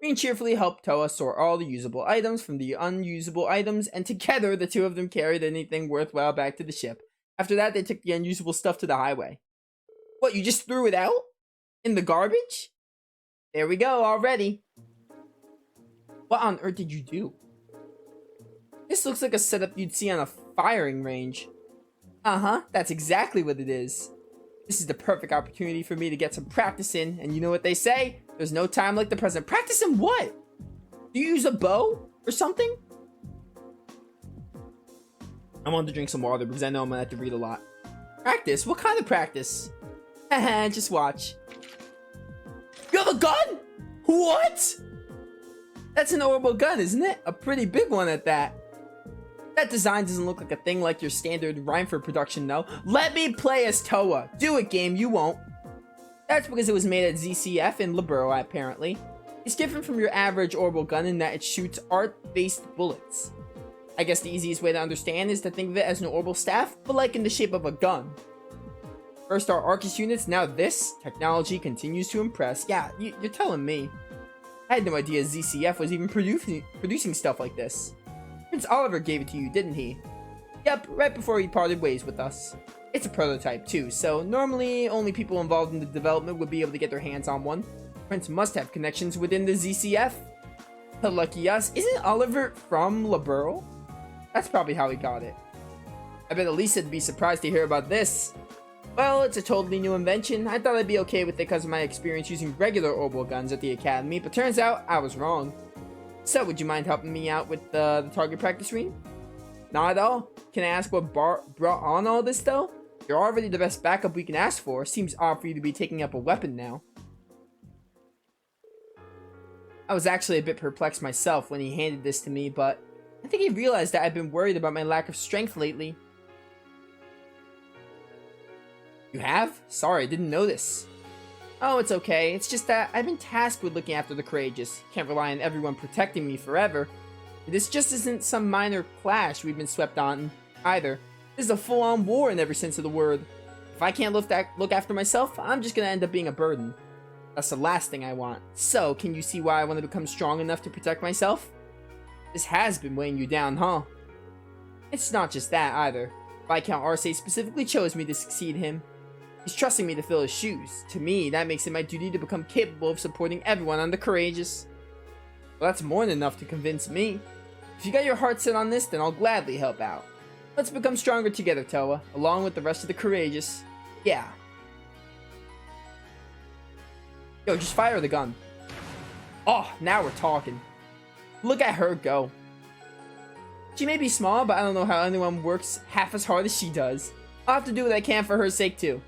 Green cheerfully helped Towa sort all the usable items from the unusable items, and together the two of them carried anything worthwhile back to the ship. After that, they took the unusable stuff to the highway. What, you just threw it out? In the garbage? There we go, already. What on earth did you do? This looks like a setup you'd see on a firing range. Uh-huh, that's exactly what it is. This is the perfect opportunity for me to get some practice in, and you know what they say? There's no time like the present. Practice in what? Do you use a bow or something? I wanted to drink some water because I know I'm gonna have to read a lot. Practice? What kind of practice? Haha, just watch. You have a gun? What? That's an orbital gun, isn't it? A pretty big one at that. That design doesn't look like a thing like your standard Reinford production, though. Let me play as Towa. Do it, game. You won't. That's because it was made at ZCF in Libero, apparently. It's different from your average orbital gun in that it shoots art-based bullets. I guess the easiest way to understand is to think of it as an orbital staff, but like in the shape of a gun. First our Arcus units, now this. Technology continues to impress. Yeah, you're telling me. I had no idea ZCF was even producing stuff like this. Prince Oliver gave it to you, didn't he? Yep, right before he parted ways with us. It's a prototype too, so normally only people involved in the development would be able to get their hands on one. Prince must have connections within the ZCF. But lucky us, isn't Oliver from Libero? That's probably how he got it. I bet Elise'd be surprised to hear about this. Well, it's a totally new invention. I thought I'd be okay with it because of my experience using regular orbital guns at the academy, but turns out I was wrong. So, would you mind helping me out with the target practice ring? Not at all. Can I ask what brought on all this, though? You're already the best backup we can ask for. Seems odd for you to be taking up a weapon now. I was actually a bit perplexed myself when he handed this to me, but I think he realized that I've been worried about my lack of strength lately. You have? Sorry, I didn't notice. Oh, it's okay. It's just that I've been tasked with looking after the courageous. Can't rely on everyone protecting me forever. This just isn't some minor clash we've been swept on, either. This is a full-on war in every sense of the word. If I can't look after myself, I'm just gonna end up being a burden. That's the last thing I want. So, can you see why I want to become strong enough to protect myself? This has been weighing you down, huh? It's not just that, either. Viscount Arcee specifically chose me to succeed him. He's trusting me to fill his shoes. To me, that makes it my duty to become capable of supporting everyone on the courageous. Well, that's more than enough to convince me. If you got your heart set on this, then I'll gladly help out. Let's become stronger together, Towa, along with the rest of the courageous. Yeah. Yo, just fire the gun. Oh, now we're talking. Look at her go. She may be small, but I don't know how anyone works half as hard as she does. I'll have to do what I can for her sake, too.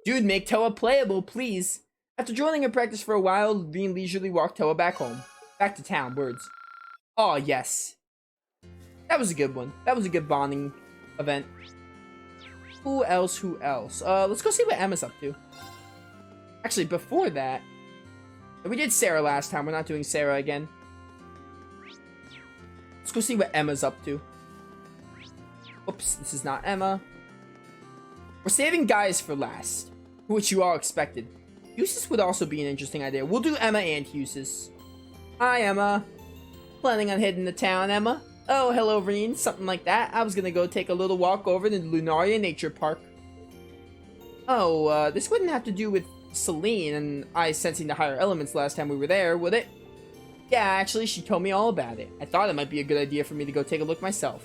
Dude, make Towa playable, please. After joining her practice for a while, Levine leisurely walked Towa back home. Back to town, words. Oh, yes. That was a good one. That was a good bonding event. Who else? Let's go see what Emma's up to. Actually, before that, we did Sarah last time. We're not doing Sarah again. Let's go see what Emma's up to. Oops, this is not Emma. We're saving guys for last, which you all expected. Eustace would also be an interesting idea. We'll do Emma and Eustace. Hi, Emma. Planning on heading to town, Emma? Oh, hello, Reen. Something like that. I was gonna go take a little walk over to the Lunaria Nature Park. Oh, this wouldn't have to do with Celine and I sensing the higher elements last time we were there, would it? Yeah, actually, she told me all about it. I thought it might be a good idea for me to go take a look myself.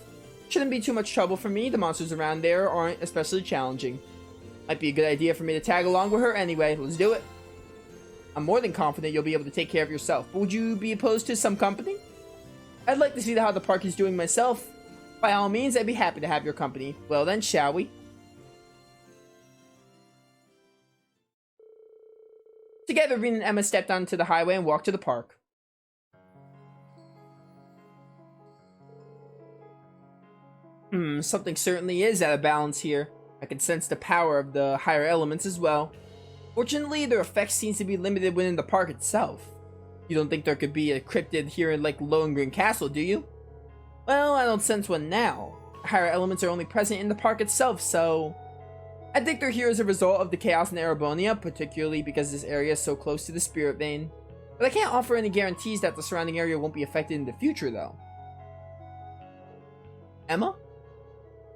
Shouldn't be too much trouble for me. The monsters around there aren't especially challenging. Might be a good idea for me to tag along with her anyway. Let's do it. I'm more than confident you'll be able to take care of yourself, but would you be opposed to some company? I'd like to see how the park is doing myself. By all means, I'd be happy to have your company. Well then, shall we? Together, Reen and Emma stepped onto the highway and walked to the park. Something certainly is out of balance here. I can sense the power of the higher elements as well. Fortunately, their effects seems to be limited within the park itself. You don't think there could be a cryptid here in like Lohengrin Castle, do you? Well, I don't sense one now. Higher elements are only present in the park itself, so... I think they're here as a result of the chaos in Erebonia, particularly because this area is so close to the spirit vein. But I can't offer any guarantees that the surrounding area won't be affected in the future, though. Emma?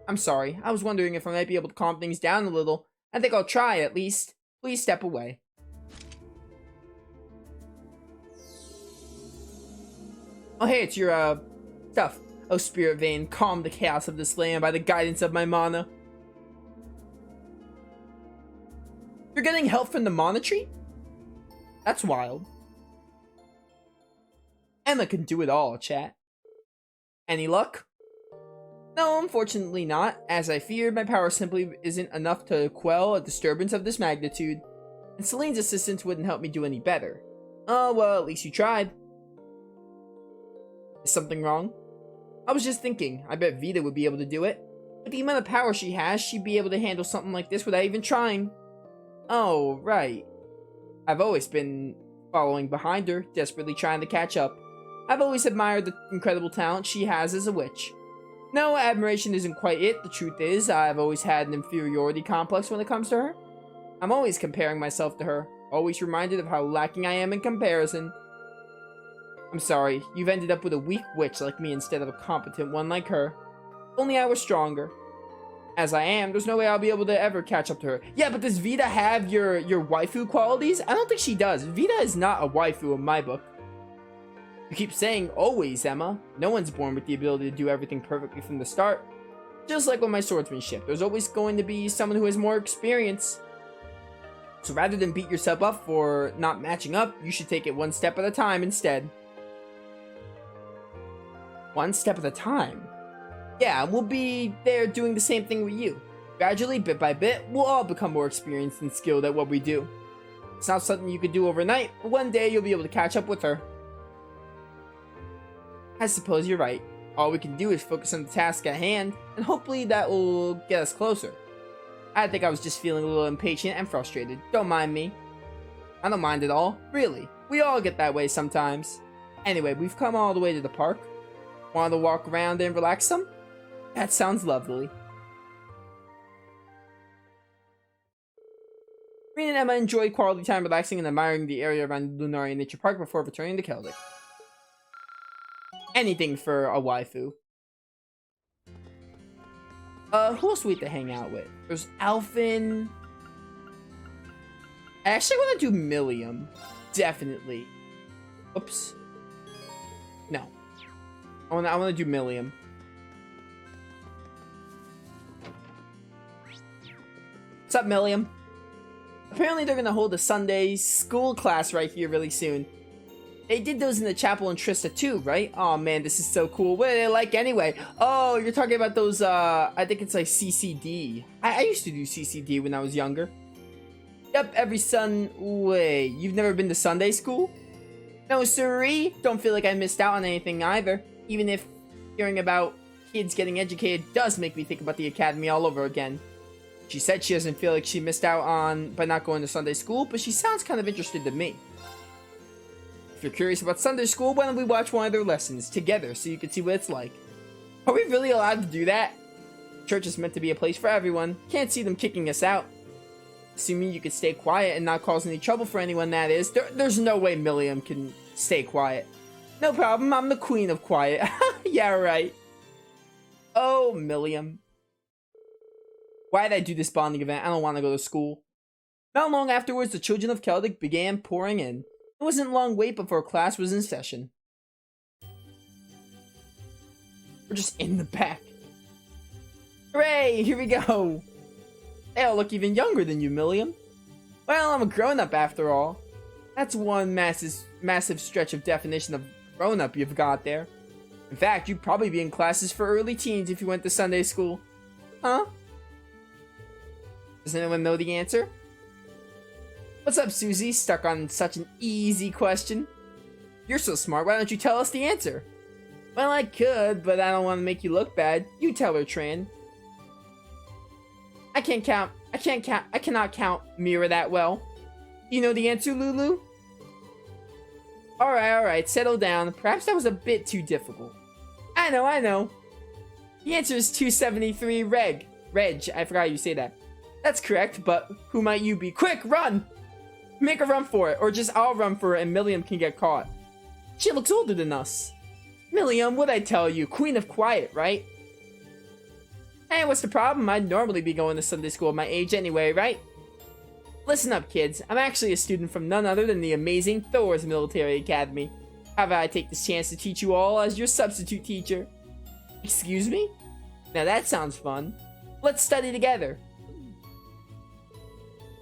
I'm sorry, I was wondering if I might be able to calm things down a little. I think I'll try, at least. Please step away. Oh hey, it's your, stuff. Oh, spirit vein, calm the chaos of this land by the guidance of my mana. You're getting help from the mana tree? That's wild. Emma can do it all, chat. Any luck? No, unfortunately not. As I feared, my power simply isn't enough to quell a disturbance of this magnitude. And Celine's assistance wouldn't help me do any better. Oh, well, at least you tried. Is something wrong? I was just thinking, I bet Vita would be able to do it. With the amount of power she has, she'd be able to handle something like this without even trying. Oh, right. I've always been following behind her, desperately trying to catch up. I've always admired the incredible talent she has as a witch. No, admiration isn't quite it. The truth is, I've always had an inferiority complex when it comes to her. I'm always comparing myself to her, always reminded of how lacking I am in comparison. I'm sorry, you've ended up with a weak witch like me instead of a competent one like her. If only I were stronger. As I am, there's no way I'll be able to ever catch up to her. Yeah, but does Vita have your waifu qualities? I don't think she does. Vita is not a waifu in my book. You keep saying always, Emma. No one's born with the ability to do everything perfectly from the start. Just like with my swordsmanship, there's always going to be someone who has more experience. So rather than beat yourself up for not matching up, you should take it one step at a time instead. One step at a time? Yeah, we'll be there doing the same thing with you. Gradually, bit by bit, we'll all become more experienced and skilled at what we do. It's not something you could do overnight, but one day you'll be able to catch up with her. I suppose you're right. All we can do is focus on the task at hand, and hopefully that will get us closer. I think I was just feeling a little impatient and frustrated. Don't mind me. I don't mind at all, really. We all get that way sometimes. Anyway, we've come all the way to the park. Want to walk around and relax some? That sounds lovely. Reen and Emma enjoyed quality time relaxing and admiring the area around Lunaria Nature Park before returning to Celdic. Anything for a waifu. Who else we have to hang out with? There's Alphin. I actually want to do Millium. Definitely. Oops. No. I want to do Millium. What's up, Millium? Apparently they're gonna hold a Sunday school class right here really soon. They did those in the chapel in Trista too, right? Oh man, this is so cool. What are they like anyway? Oh, you're talking about those, I think it's like CCD. I used to do CCD when I was younger. Yep, every Wait, you've never been to Sunday school? No, sirree. Don't feel like I missed out on anything either. Even if hearing about kids getting educated does make me think about the academy all over again. She said she doesn't feel like she missed out on by not going to Sunday school, but she sounds kind of interested to me. If you're curious about Sunday school, why don't we watch one of their lessons together so you can see what it's like? Are we really allowed to do that? Church is meant to be a place for everyone. Can't see them kicking us out. Assuming you could stay quiet and not cause any trouble for anyone, that is. There's no way Milliam can stay quiet. No problem, I'm the queen of quiet. Yeah, right. Oh, Milliam. Why did I do this bonding event? I don't want to go to school. Not long afterwards, the children of Celdic began pouring in. It wasn't a long wait before class was in session. We're just in the back. Hooray! Here we go! They all look even younger than you, Milliam. Well, I'm a grown-up after all. That's one massive stretch of definition of grown-up you've got there. In fact, you'd probably be in classes for early teens if you went to Sunday school. Huh? Does anyone know the answer? What's up, Susie? Stuck on such an easy question. You're so smart, why don't you tell us the answer? Well, I could, but I don't want to make you look bad. You tell her, Tran. I cannot count Mira that well. You know the answer, Lulu? Alright, settle down. Perhaps that was a bit too difficult. I know. The answer is 273 Reg, I forgot how you say that. That's correct, but who might you be? Quick, run! Make a run for it, or just I'll run for it and Milliam can get caught. She looks older than us. Milliam, what'd I tell you? Queen of Quiet, right? Hey, what's the problem? I'd normally be going to Sunday school at my age anyway, right? Listen up, kids. I'm actually a student from none other than the amazing Thor's Military Academy. How about I take this chance to teach you all as your substitute teacher? Excuse me? Now that sounds fun. Let's study together.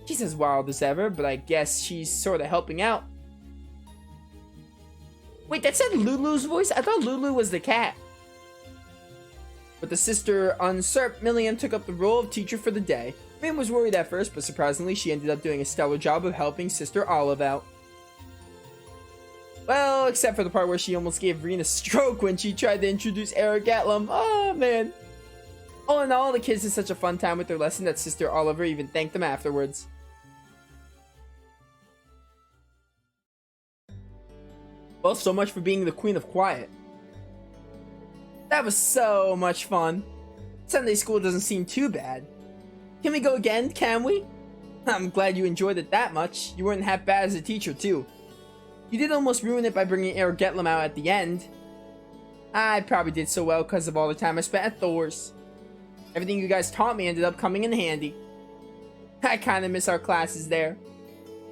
She's as wild as ever, but I guess she's sort of helping out. Wait, that said Lulu's voice? I thought Lulu was the cat. With the sister usurped, Milliam took up the role of teacher for the day. Miriam was worried at first, but surprisingly, she ended up doing a stellar job of helping Sister Olive out. Well, except for the part where she almost gave Reen a stroke when she tried to introduce Eric Gatlum. Oh, man. All in all, the kids had such a fun time with their lesson that Sister Oliver even thanked them afterwards. Well, so much for being the Queen of Quiet. That was so much fun. Sunday school doesn't seem too bad. Can we go again, can we? I'm glad you enjoyed it that much. You weren't half bad as a teacher, too. You did almost ruin it by bringing Eric Getlum out at the end. I probably did so well because of all the time I spent at Thor's. Everything you guys taught me ended up coming in handy. I kinda miss our classes there.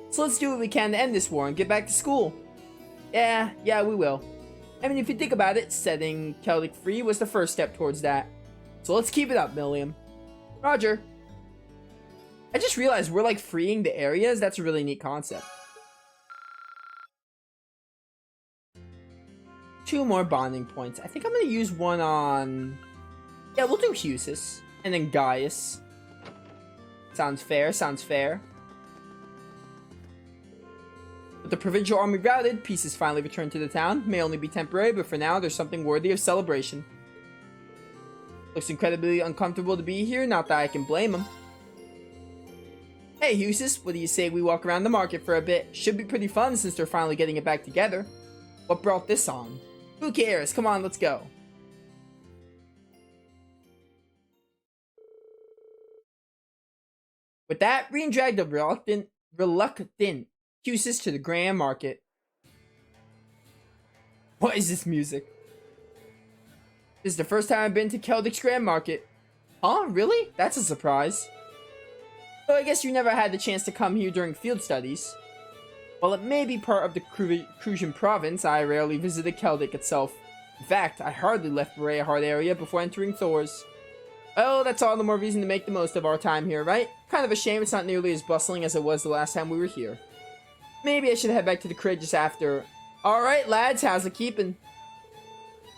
So let's do what we can to end this war and get back to school. Yeah, we will. I mean, if you think about it, setting Celdic free was the first step towards that. So let's keep it up, Milliam. Roger. I just realized we're like freeing the areas. That's a really neat concept. 2 more bonding points. I think I'm going to use one on... Yeah, we'll do Husis. And then Gaius. Sounds fair, sounds fair. With the provincial army routed, peace has finally returned to the town. May only be temporary, but for now, there's something worthy of celebration. Looks incredibly uncomfortable to be here, not that I can blame him. Hey, Husis, what do you say we walk around the market for a bit? Should be pretty fun since they're finally getting it back together. What brought this on? Who cares? Come on, let's go. With that, Reen dragged a reluctant Husis to the Grand Market. What is this music? This is the first time I've been to Celdic's Grand Market. Huh? Really? That's a surprise. So I guess you never had the chance to come here during field studies. While it may be part of the Crucian province, I rarely visited Celdic itself. In fact, I hardly left Berea Heart area before entering Thor's. Oh, that's all the more reason to make the most of our time here, right? Kind of a shame it's not nearly as bustling as it was the last time we were here. Maybe I should head back to the crib just after. Alright, lads, how's it keeping?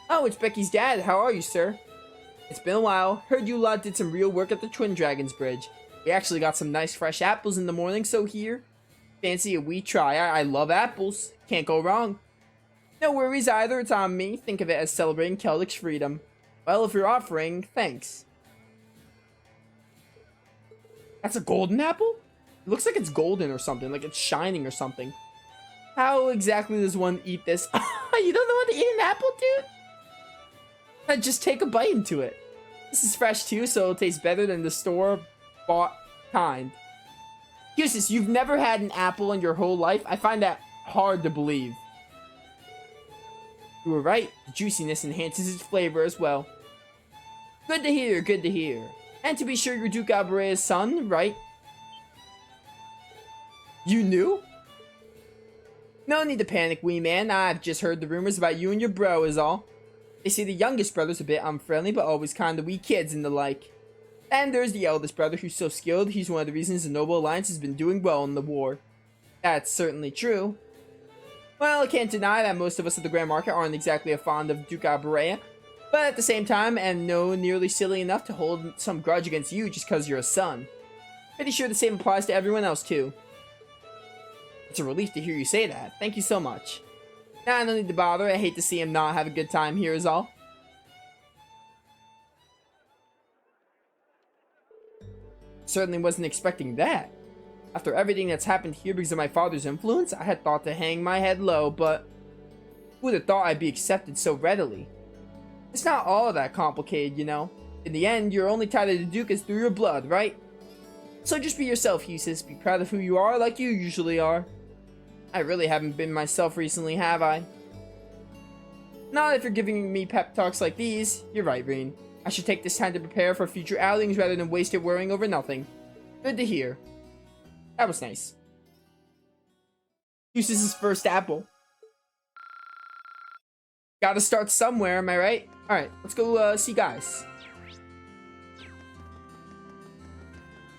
Oh, it's Becky's dad. How are you, sir? It's been a while. Heard you lot did some real work at the Twin Dragons Bridge. We actually got some nice fresh apples in the morning, so here. Fancy a wee try. I love apples. Can't go wrong. No worries either, it's on me. Think of it as celebrating Celdic's freedom. Well, if you're offering, thanks. That's a golden apple? It looks like it's golden or something, like it's shining or something. How exactly does one eat this? You don't know how to eat an apple, dude? Just take a bite into it. This is fresh too, so it'll taste better than the store-bought kind. Husis, you've never had an apple in your whole life? I find that hard to believe. You were right. The juiciness enhances its flavor as well. Good to hear, good to hear. And to be sure, you're Duke Alberea's son, right? You knew? No need to panic, wee man. I've just heard the rumors about you and your bro is all. They say the youngest brother's a bit unfriendly, but always kind of wee kids and the like. And there's the eldest brother who's so skilled, he's one of the reasons the Noble Alliance has been doing well in the war. That's certainly true. Well, I can't deny that most of us at the Grand Market aren't exactly fond of Duke Alberea, but at the same time, am no nearly silly enough to hold some grudge against you just because you're a son. Pretty sure the same applies to everyone else too. It's a relief to hear you say that. Thank you so much. Nah, no need to bother. I hate to see him not have a good time here is all. Certainly wasn't expecting that. After everything that's happened here because of my father's influence, I had thought to hang my head low, but who would have thought I'd be accepted so readily? It's not all that complicated, you know. In the end, your only tie to the Duke is through your blood, right? So just be yourself, Eustace. Be proud of who you are like you usually are. I really haven't been myself recently, have I? Not if you're giving me pep talks like these. You're right, Reen. I should take this time to prepare for future outings rather than waste it worrying over nothing. Good to hear. That was nice. Eustace's first apple. Gotta start somewhere, am I right? Alright, let's go see guys.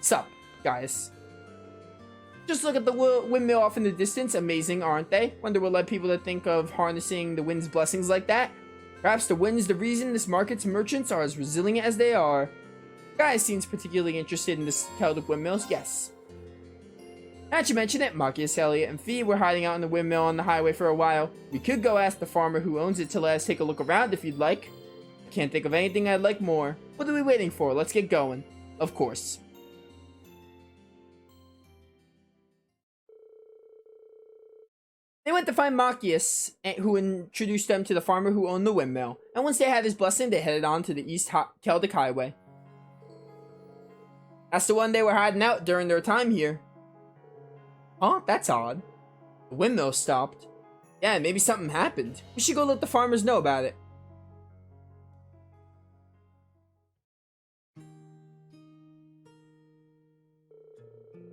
Sup, guys. Just look at the windmill off in the distance. Amazing, aren't they? Wonder what led people to think of harnessing the wind's blessings like that. Perhaps the wind's the reason this market's merchants are as resilient as they are. Guy seems particularly interested in the Celdic windmills. Yes. Now that you mention it, Marcus, Elliot, and Fee were hiding out in the windmill on the highway for a while. We could go ask the farmer who owns it to let us take a look around if you'd like. Can't think of anything I'd like more. What are we waiting for? Let's get going. Of course. They went to find Marcus, who introduced them to the farmer who owned the windmill. And once they had his blessing, they headed on to the East Celdic Highway. That's the one they were hiding out during their time here. Huh? That's odd. The windmill stopped. Yeah, maybe something happened. We should go let the farmers know about it.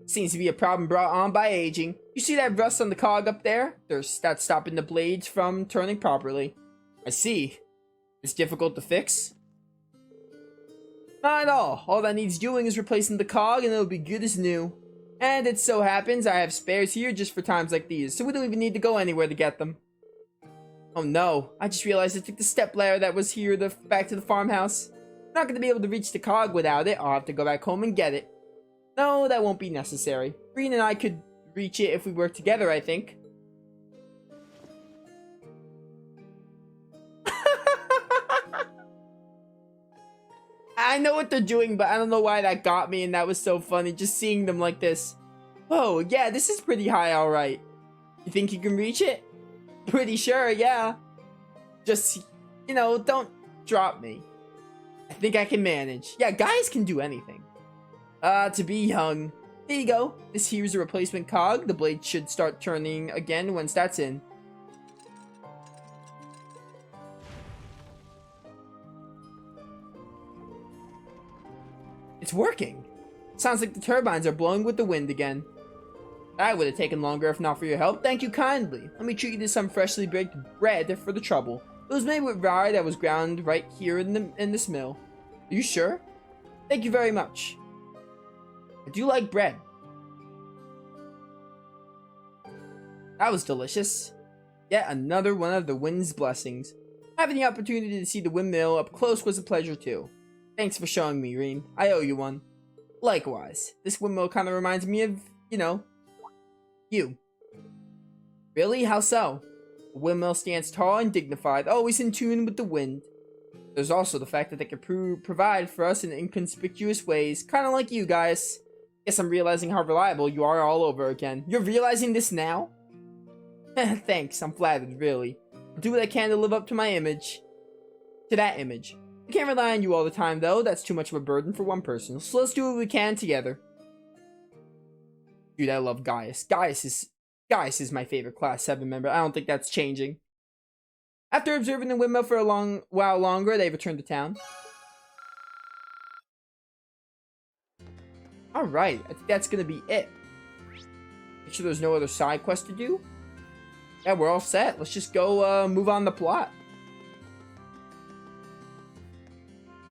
Seems to be a problem brought on by aging. You see that rust on the cog up there? That's stopping the blades from turning properly. I see. It's difficult to fix? Not at all. All that needs doing is replacing the cog and it'll be good as new. And it so happens I have spares here just for times like these, so we don't even need to go anywhere to get them. Oh no, I just realized I took the step ladder that was here back to the farmhouse. I'm not going to be able to reach the cog without it. I'll have to go back home and get it. No, that won't be necessary. Breen and I could reach it if we work together, I think. I know what they're doing, but I don't know why that got me, and that was so funny, just seeing them like this. Oh, yeah, this is pretty high, alright. You think you can reach it? Pretty sure, yeah. Just, you know, don't drop me. I think I can manage. Yeah, guys can do anything. To be young. There you go. This here's a replacement cog. The blade should start turning again once that's in. It's working. Sounds like the turbines are blowing with the wind again. That would have taken longer if not for your help. Thank you kindly. Let me treat you to some freshly baked bread for the trouble. It was made with rye that was ground right here in this mill. Are you sure? Thank you very much. I do like bread. That was delicious. Yet another one of the wind's blessings. Having the opportunity to see the windmill up close was a pleasure too. Thanks for showing me, Reen. I owe you one. Likewise. This windmill kind of reminds me of, you know, you. Really? How so? The windmill stands tall and dignified, always in tune with the wind. There's also the fact that they can provide for us in inconspicuous ways, kind of like you guys. Guess I'm realizing how reliable you are all over again. You're realizing this now? Thanks, I'm flattered, really. I'll do what I can to live up to my image. To that image. We can't rely on you all the time, though. That's too much of a burden for one person. So let's do what we can together. Dude, I love Gaius. Gaius is my favorite Class 7 member. I don't think that's changing. After observing the windmill for a long while longer, they returned to town. Alright, I think that's gonna be it. Make sure there's no other side quest to do. Yeah, we're all set. Let's just go move on the plot.